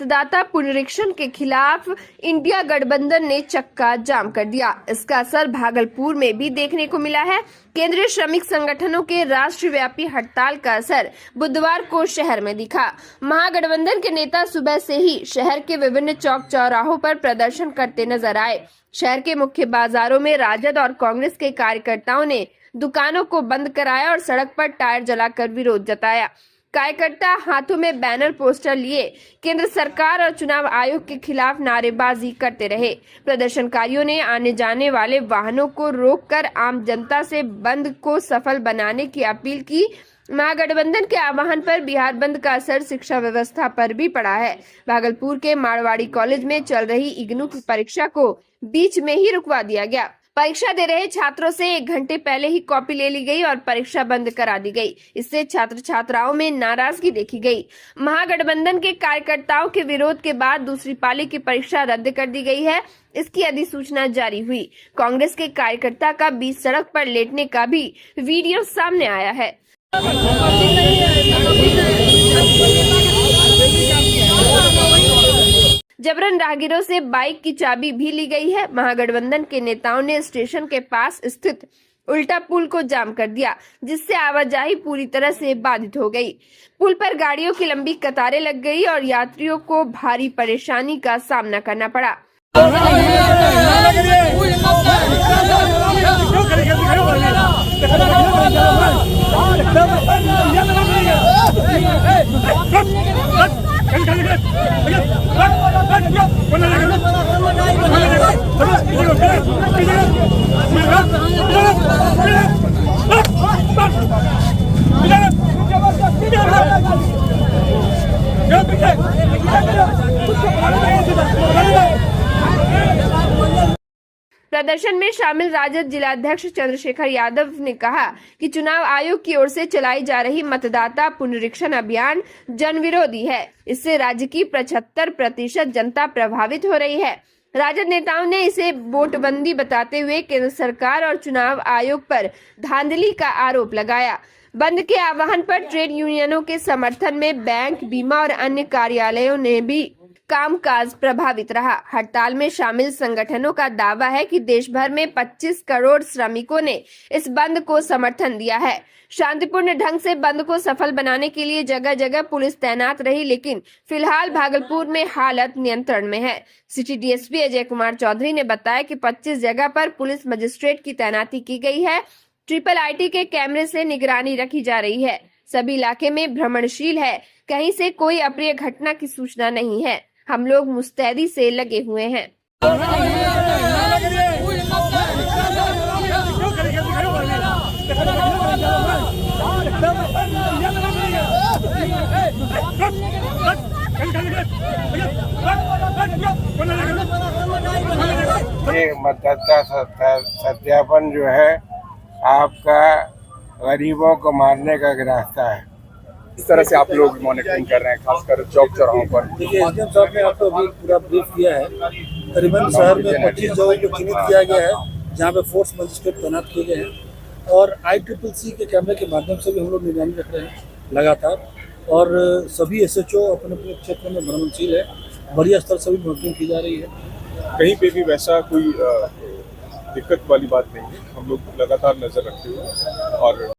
मतदाता पुनरीक्षण के खिलाफ इंडिया गठबंधन ने चक्का जाम कर दिया। इसका असर भागलपुर में भी देखने को मिला है। केंद्रीय श्रमिक संगठनों के राष्ट्रव्यापी हड़ताल का असर बुधवार को शहर में दिखा। महागठबंधन के नेता सुबह से ही शहर के विभिन्न चौक चौराहों पर प्रदर्शन करते नजर आए। शहर के मुख्य बाजारों में राजद और कांग्रेस के कार्यकर्ताओं ने दुकानों को बंद कराया और सड़क पर टायर जलाकर विरोध जताया। कार्यकर्ता हाथों में बैनर पोस्टर लिए केंद्र सरकार और चुनाव आयोग के खिलाफ नारेबाजी करते रहे। प्रदर्शनकारियों ने आने जाने वाले वाहनों को रोककर आम जनता से बंद को सफल बनाने की अपील की। महागठबंधन के आह्वान पर बिहार बंद का असर शिक्षा व्यवस्था पर भी पड़ा है। भागलपुर के मारवाड़ी कॉलेज में चल रही इग्नू की परीक्षा को बीच में ही रुकवा दिया गया। परीक्षा दे रहे छात्रों से 1 घंटे पहले ही कॉपी ले ली गई और परीक्षा बंद करा दी गई। इससे छात्र छात्राओं में नाराजगी देखी गई। महागठबंधन के कार्यकर्ताओं के विरोध के बाद दूसरी पाली की परीक्षा रद्द कर दी गई है। इसकी अधिसूचना जारी हुई। कांग्रेस के कार्यकर्ता का बीच सड़क पर लेटने का भी वीडियो सामने आया है। जबरन राहगीरों से बाइक की चाबी भी ली गई है। महागठबंधन के नेताओं ने स्टेशन के पास स्थित उल्टा पुल को जाम कर दिया, जिससे आवाजाही पूरी तरह से बाधित हो गई। पुल पर गाड़ियों की लंबी कतारें लग गई और यात्रियों को भारी परेशानी का सामना करना पड़ा। प्रदर्शन में शामिल राजद जिलाध्यक्ष चंद्रशेखर यादव ने कहा कि चुनाव आयोग की ओर से चलाई जा रही मतदाता पुनरीक्षण अभियान जन विरोधी है। इससे राज्य की 75% जनता प्रभावित हो रही है। राजद नेताओं ने इसे वोटबंदी बताते हुए केंद्र सरकार और चुनाव आयोग पर धांधली का आरोप लगाया। बंद के आह्वान पर ट्रेड यूनियनों के समर्थन में बैंक, बीमा और अन्य कार्यालयों ने भी कामकाज प्रभावित रहा। हड़ताल में शामिल संगठनों का दावा है कि देश भर में 25 करोड़ श्रमिकों ने इस बंद को समर्थन दिया है। शांतिपूर्ण ढंग से बंद को सफल बनाने के लिए जगह जगह पुलिस तैनात रही, लेकिन फिलहाल भागलपुर में हालत नियंत्रण में है। सिटी डीएसपी अजय कुमार चौधरी ने बताया कि 25 जगह पर पुलिस मजिस्ट्रेट की तैनाती की गई है। IIIT के कैमरे से निगरानी रखी जा रही है। सभी इलाके में भ्रमणशील है। कहीं से कोई अप्रिय घटना की सूचना नहीं है। हम लोग मुस्तैदी से लगे हुए हैं। ये मतदाता सत्यापन जो है आपका गरीबों को मारने का रास्ता है। इस तरह से आप लोग मॉनिटरिंग कर रहे हैं, खासकर चौक चौराहों पर। देखिए, एसडीएम साहब ने आपको अभी पूरा ब्रीफ किया है। करीबन शहर में 25 जगहों को चिन्हित किया गया है जहां पे फोर्स मजिस्ट्रेट तैनात किए गए हैं और ICCC के कैमरे के माध्यम से भी हम लोग निगरानी रख रहे हैं लगातार। और सभी SHO अपने अपने क्षेत्र में भ्रमणशील है। बड़ी स्तर से भी मॉनिटरिंग की जा रही है। कहीं पे भी वैसा कोई दिक्कत वाली बात नहीं है। हम लोग लगातार नजर रखते हुए और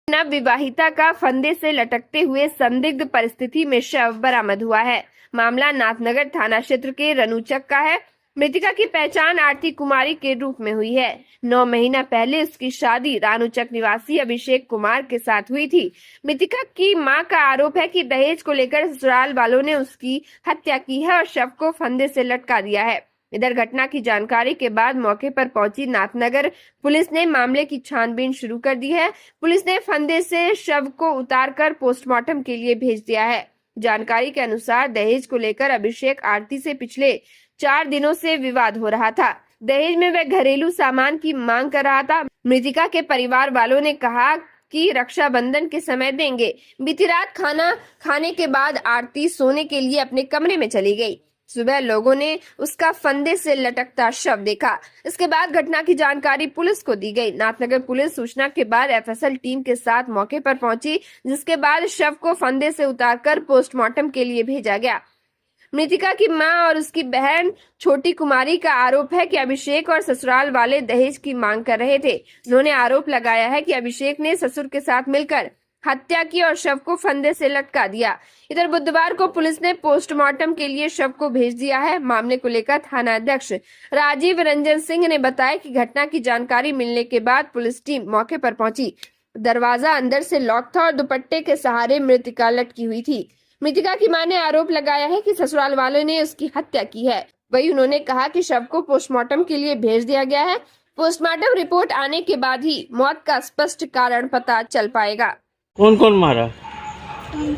नवविवाहिता का फंदे से लटकते हुए संदिग्ध परिस्थिति में शव बरामद हुआ है। मामला नाथनगर थाना क्षेत्र के रनुचक का है। मृतका की पहचान आरती कुमारी के रूप में हुई है। 9 महीना पहले उसकी शादी रानुचक निवासी अभिषेक कुमार के साथ हुई थी। मृतका की मां का आरोप है कि दहेज को लेकर ससुराल वालों ने उसकी हत्या की है और शव को फंदे से लटका दिया है। इधर घटना की जानकारी के बाद मौके पर पहुंची नाथनगर पुलिस ने मामले की छानबीन शुरू कर दी है। पुलिस ने फंदे से शव को उतारकर पोस्टमार्टम के लिए भेज दिया है। जानकारी के अनुसार दहेज को लेकर अभिषेक आरती से पिछले 4 दिनों से विवाद हो रहा था। दहेज में वह घरेलू सामान की मांग कर रहा था। मृतका के परिवार वालों ने कहा कि रक्षाबंधन के समय देंगे। बीती रात खाना खाने के बाद आरती सोने के लिए अपने कमरे में चली गई। सुबह लोगों ने उसका फंदे से लटकता शव देखा। इसके बाद घटना की जानकारी पुलिस को दी गई। नाथनगर पुलिस सूचना के बाद एफएसएल टीम के साथ मौके पर पहुंची, जिसके बाद शव को फंदे से उतारकर पोस्टमार्टम के लिए भेजा गया। मृतिका की मां और उसकी बहन छोटी कुमारी का आरोप है कि अभिषेक और ससुराल वाले दहेज की मांग कर रहे थे। उन्होंने आरोप लगाया है कि अभिषेक ने ससुर के साथ मिलकर हत्या की और शव को फंदे से लटका दिया। इधर बुधवार को पुलिस ने पोस्टमार्टम के लिए शव को भेज दिया है। मामले को लेकर थाना अध्यक्ष राजीव रंजन सिंह ने बताया कि घटना की जानकारी मिलने के बाद पुलिस टीम मौके पर पहुंची। दरवाजा अंदर से लॉक था और दुपट्टे के सहारे मृतिका लटकी हुई थी। मृतिका की मां ने आरोप लगाया है कि ससुराल वालों ने उसकी हत्या की है। वही उन्होंने कहा कि शव को पोस्टमार्टम के लिए भेज दिया गया है। पोस्टमार्टम रिपोर्ट आने के बाद ही मौत का स्पष्ट कारण पता चल पाएगा। कौन कौन मारा?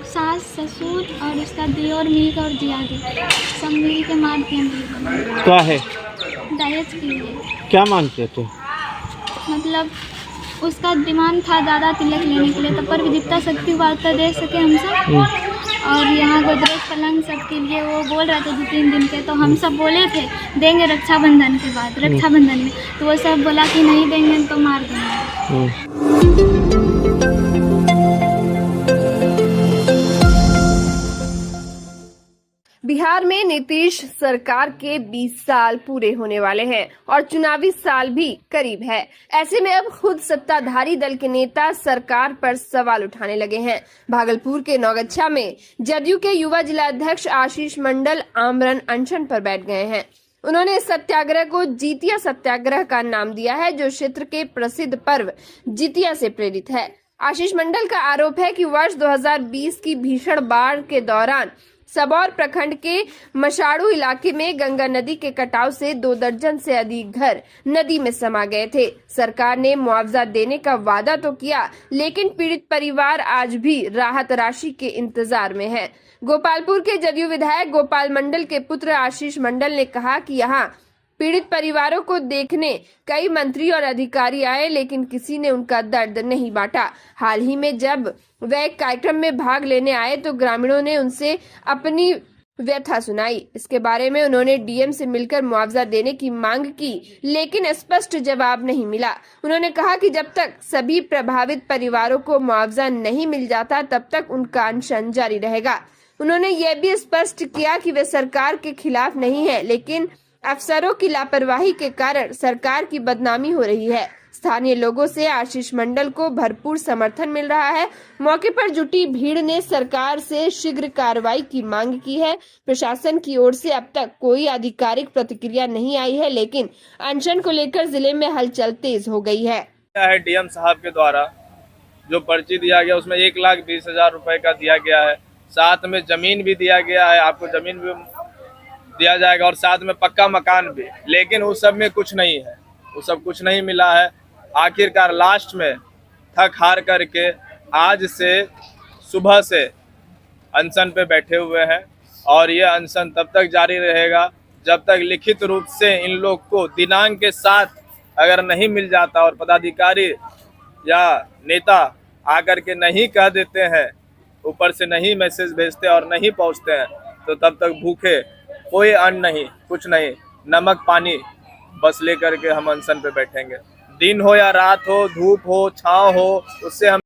सास, ससुर और उसका दियोर मिल कर दिया गया, सब मिल के मार दिया। क्या है? दहेज के लिए। क्या मांगते थे? मतलब उसका डिमांड था ज़्यादा तिलक लेने के लिए, तब पर विदिता शक्ति वार्ता दे सके हम सब। और यहाँ गोदरेज पलंग सब के लिए वो बोल रहे थे 2-3 दिन के, तो हम सब बोले थे देंगे रक्षाबंधन के बाद, रक्षाबंधन में। तो वो सब बोला कि नहीं देंगे तो मार देंगे। बिहार में नीतीश सरकार के 20 साल पूरे होने वाले हैं और चुनावी साल भी करीब है। ऐसे में अब खुद सत्ताधारी दल के नेता सरकार पर सवाल उठाने लगे हैं। भागलपुर के नौगच्छा में जदयू के युवा जिला अध्यक्ष आशीष मंडल आमरण अनशन पर बैठ गए हैं। उन्होंने इस सत्याग्रह को जितिया सत्याग्रह का नाम दिया है, जो क्षेत्र के प्रसिद्ध पर्व जितिया से प्रेरित है। आशीष मंडल का आरोप है कि वर्ष 2020 की भीषण बाढ़ के दौरान सबौर प्रखंड के मशाड़ू इलाके में गंगा नदी के कटाव से 2 दर्जन से अधिक घर नदी में समा गए थे। सरकार ने मुआवजा देने का वादा तो किया, लेकिन पीड़ित परिवार आज भी राहत राशि के इंतजार में है। गोपालपुर के जदयू विधायक गोपाल मंडल के पुत्र आशीष मंडल ने कहा कि यहाँ पीड़ित परिवारों को देखने कई मंत्री और अधिकारी आए, लेकिन किसी ने उनका दर्द नहीं बांटा। हाल ही में जब वे एक कार्यक्रम में भाग लेने आए तो ग्रामीणों ने उनसे अपनी व्यथा सुनाई। इसके बारे में उन्होंने डीएम से मिलकर मुआवजा देने की मांग की, लेकिन स्पष्ट जवाब नहीं मिला। उन्होंने कहा कि जब तक सभी प्रभावित परिवारों को मुआवजा नहीं मिल जाता, तब तक उनका अनशन जारी रहेगा। उन्होंने ये भी स्पष्ट किया कि वे सरकार के खिलाफ नहीं है, लेकिन अफसरों की लापरवाही के कारण सरकार की बदनामी हो रही है। स्थानीय लोगों से आशीष मंडल को भरपूर समर्थन मिल रहा है। मौके पर जुटी भीड़ ने सरकार से शीघ्र कार्रवाई की मांग की है। प्रशासन की ओर से अब तक कोई आधिकारिक प्रतिक्रिया नहीं आई है, लेकिन अनशन को लेकर जिले में हलचल तेज हो गई है। डीएम साहब के द्वारा जो पर्ची दिया गया उसमें 1,20,000 रुपए का दिया गया है। साथ में जमीन भी दिया गया है, आपको जमीन भी दिया जाएगा और साथ में पक्का मकान भी, लेकिन उस सब में कुछ नहीं है, वो सब कुछ नहीं मिला है। आखिरकार लास्ट में थक हार करके आज से सुबह से अनशन पे बैठे हुए हैं और ये अनशन तब तक जारी रहेगा जब तक लिखित रूप से इन लोग को दिनांक के साथ अगर नहीं मिल जाता और पदाधिकारी या नेता आकर के नहीं कह देते हैं, ऊपर से नहीं मैसेज भेजते और नहीं पहुंचते हैं, तो तब तक भूखे कोई अन्न नहीं, कुछ नहीं, नमक पानी बस लेकर के हम अनशन पे बैठेंगे। दिन हो या रात हो, धूप हो, छांव हो, उससे हम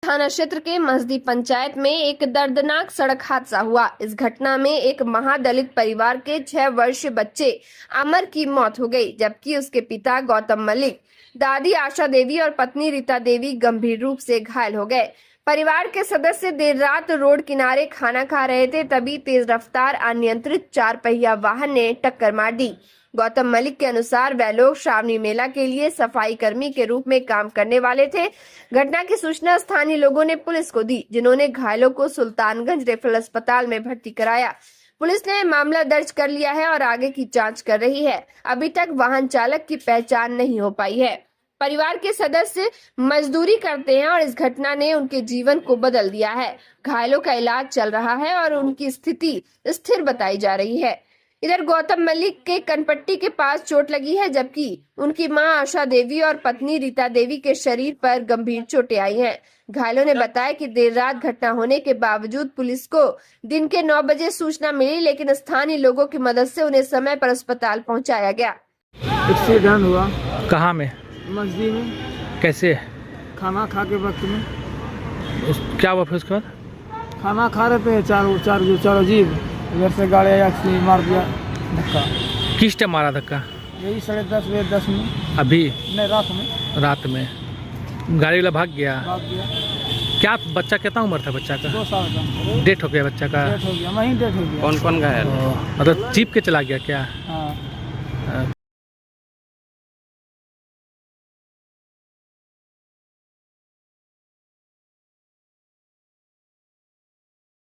थाना क्षेत्र के मस्दी पंचायत में एक दर्दनाक सड़क हादसा हुआ। इस घटना में एक महादलित परिवार के 6 वर्षीय बच्चे अमर की मौत हो गई, जबकि उसके पिता गौतम मलिक, दादी आशा देवी और पत्नी रीता देवी गंभीर रूप से घायल हो गए। परिवार के सदस्य देर रात रोड किनारे खाना खा रहे थे, तभी तेज रफ्तार अनियंत्रित 4 पहिया वाहन ने टक्कर मार दी। गौतम मलिक के अनुसार वह लोग श्रावणी मेला के लिए सफाई कर्मी के रूप में काम करने वाले थे। घटना की सूचना स्थानीय लोगों ने पुलिस को दी, जिन्होंने घायलों को सुल्तानगंज रेफरल अस्पताल में भर्ती कराया। पुलिस ने मामला दर्ज कर लिया है और आगे की जांच कर रही है। अभी तक वाहन चालक की पहचान नहीं हो पाई है। परिवार के सदस्य मजदूरी करते हैं और इस घटना ने उनके जीवन को बदल दिया है। घायलों का इलाज चल रहा है और उनकी स्थिति स्थिर बताई जा रही है। इधर गौतम मलिक के कनपट्टी के पास चोट लगी है, जबकि उनकी मां आशा देवी और पत्नी रीता देवी के शरीर पर गंभीर चोटें आई हैं। घायलों ने बताया कि देर रात घटना होने के बावजूद पुलिस को दिन के 9 बजे सूचना मिली, लेकिन स्थानीय लोगों की मदद से उन्हें समय पर अस्पताल पहुंचाया गया। एक्सीडेंट हुआ कहाँ में? मस्जिद में, कैसे? खाना खा के वक्त में। क्या हुआ फिर उसके बाद? खाना खा रहे थे, चार अजीब इधर से गाड़ी आया, मार दिया धक्का। किस टाइम मारा धक्का? यही 10:30 बजे 10 में। अभी? नहीं, रात में गाड़ी वाला भाग गया। गया। क्या बच्चा, कितना उम्र था बच्चा का? 2 साल का। डेथ हो गया बच्चा का? डेथ हो गया, वहीं डेथ हो गया। कौन घायल? मतलब जीप के चला गया क्या? हाँ।